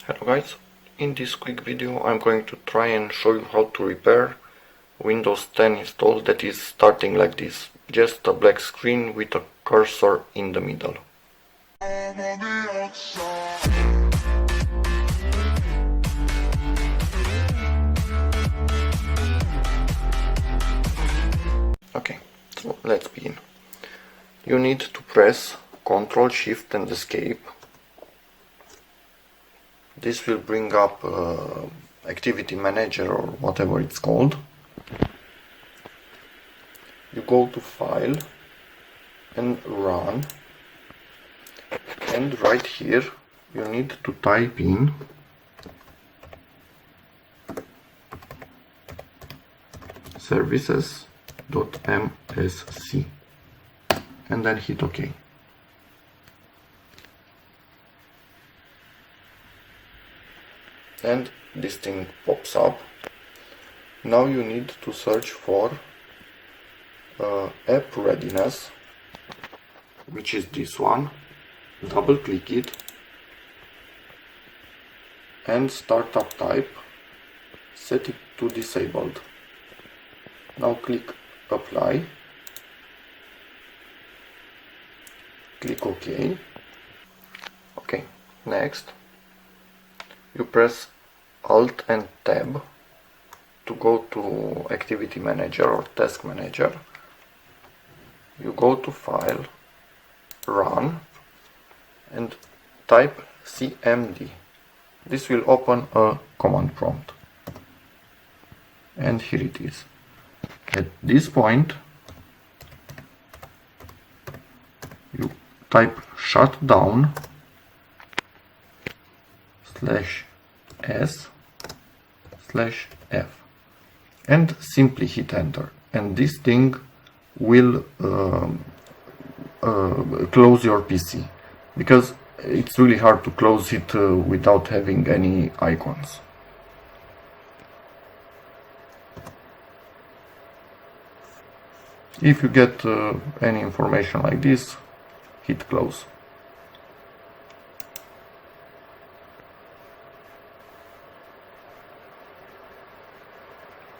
Hello guys, in this quick video I'm going to try and show you how to repair Windows 10 install that is starting like this, just a black screen with a cursor in the middle. Okay, so let's begin. You need to press Ctrl, Shift and Escape. This will bring up Activity Manager or whatever it's called. You go to File and Run, and right here you need to type in services.msc and then hit OK. And this thing pops up. Now you need to search for app readiness, which is this one. Double click it and startup type, set it to disabled. Now click apply, click OK. Okay, next you press Alt and Tab to go to Activity Manager or Task Manager. You go to File, Run and type CMD. This will open a command prompt. And here it is. At this point you type shutdown /S/F and simply hit enter, and this thing will close your PC, because it's really hard to close it without having any icons. If you get any information like this, hit close.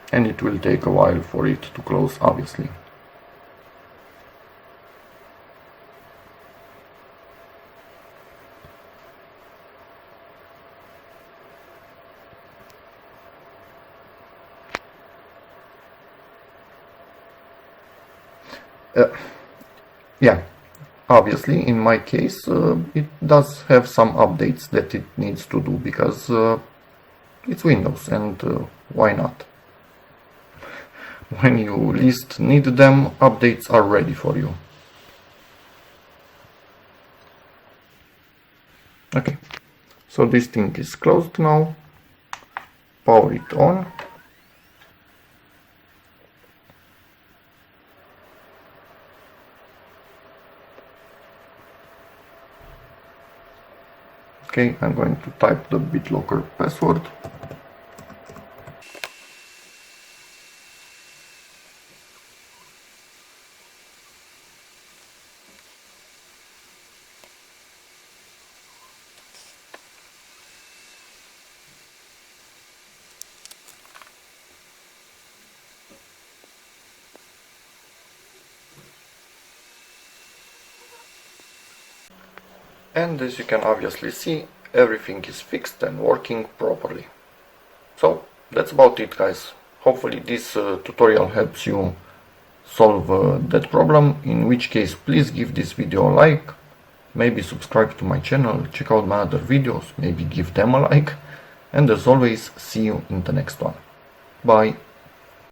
And it will take a while for it to close, obviously. Yeah, obviously in my case it does have some updates that it needs to do, because it's Windows, and why not? When you least need them, updates are ready for you. Okay, so this thing is closed now. Power it on. Okay, I'm going to type the BitLocker password. And as you can obviously see, everything is fixed and working properly. So that's about it, guys. Hopefully this tutorial helps you solve that problem, in which case please give this video a like, maybe subscribe to my channel, check out my other videos, maybe give them a like, and as always, see you in the next one. Bye!